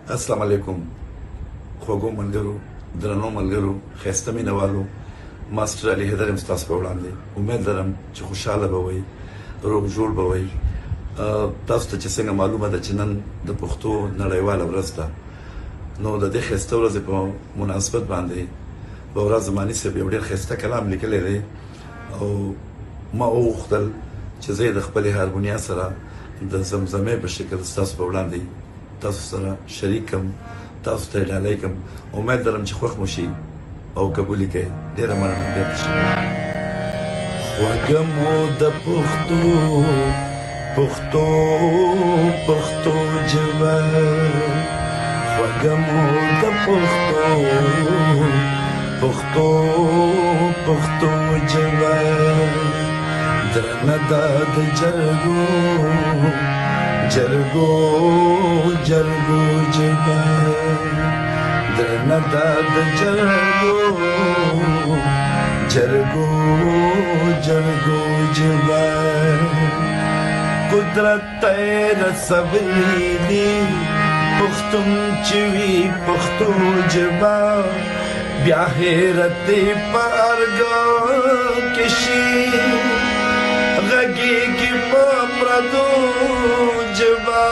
السلام علیکم خوږو ملګرو درنو ملګرو ښایسته مینهوالو ماسټر علي حیدر یم ستاسو په وړاندې امید لرم چې خوشحاله به وئ روغ جوړ به وئ تاسو ته چې څنګه معلومه ده چې نن د پښتو نړیواله ورځ ده نو د دې ښایسته ورځې په مناسبت باندې بورا زماني صاحب یو ډېر ښایسته کلام لیکلی دی او ما وغوښتل چې زه یې د خپلې هارمونیا سره د زمزمې په شکل ستاسو په وړاندې تاسو سره شریک کم تاسو ته ډالۍ کم امید لرم چې خوښ مو شي او قبول یې کړئ ډېره مننه بېرته شکر خوږه مو د پښتو ژبه خوږه مو د پښتو ژبه درنه ده د جرګو ژبه درنه ده د جرګو ژبه قدرت ته رسولی دي پښتون چې وي پښتو ژبه بیا حیرت په ارګ کې شي غږیږي په پردو ژبه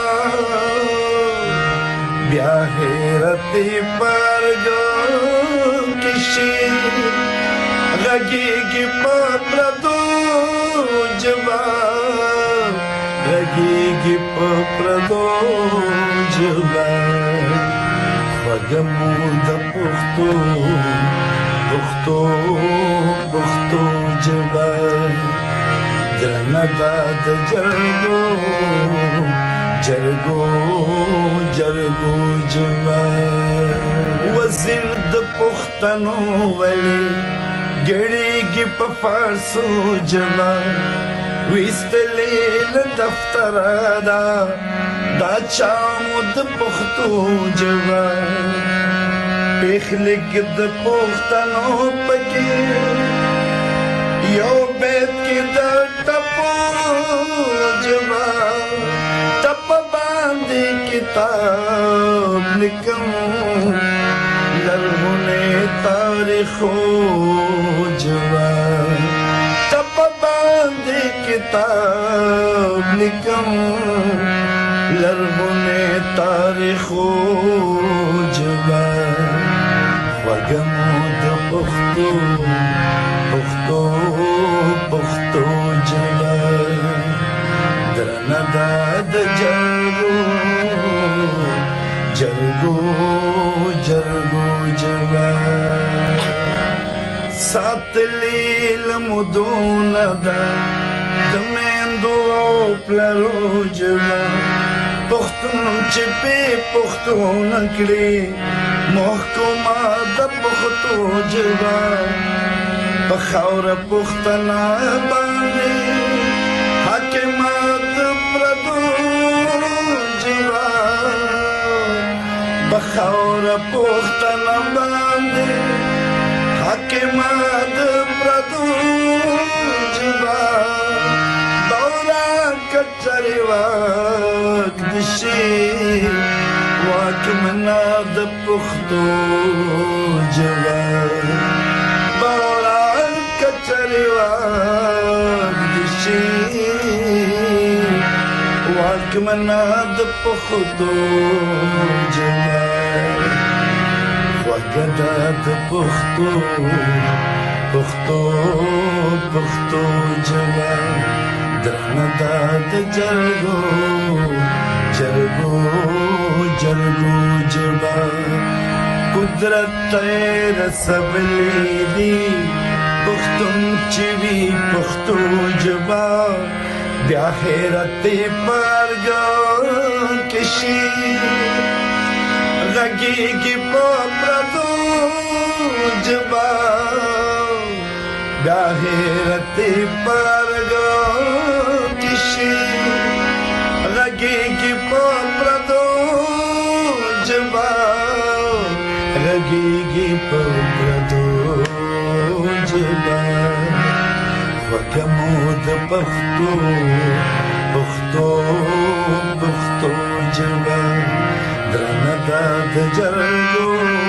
بیا حیرت په ارګ کې شي غږیږي په پردو ژبه غږیږي په پردو ژبه خوږه مو د پښتو ژبه درنه ده د جرګو ژبه وزیر د پښتنو ولې ګړیږي په فارسو ژبه ویستلې له دفتره ده دا چا مو د پښتو ژبه پیښلیک د پښتنو پکې یو بیت کې د ټپو ژبه ټپ باندې کتاب لیکم لرغونې تاریخو ژبه ټپ باندې کتاب لیکم لرغونې تاریخو ژبه خوږه مو د پښتو ژبه درنه ده د جرګو ژبه ساتلې له مودونه ده د میندو او پلرو ژبه پښتون چې پې پښتون کړي محکومه د پښتو ژبه په خاوره پښتنه باندې حاکمه د پردو ژبه په خاوره پښتنه باندې حاکمه د پردو ژبه دوره کچرې واک د شي واکمنه د پښتو ژبه واکمنه د پښتو ژبه خوږه ده د پښتو ژبه درنه ده د جرګو ژبه قدرت ته رسولی دي پښتون چې وي پښتو ژبه بیا حیرت په ارګ کې شي غږیږي په پردو ژبه بیا حیرت په ارګ کې شي غږیږي په پردو ژبه غږیږي په پردو ژبه خوږه مو د پښتو ژبه درنه ده د جرګو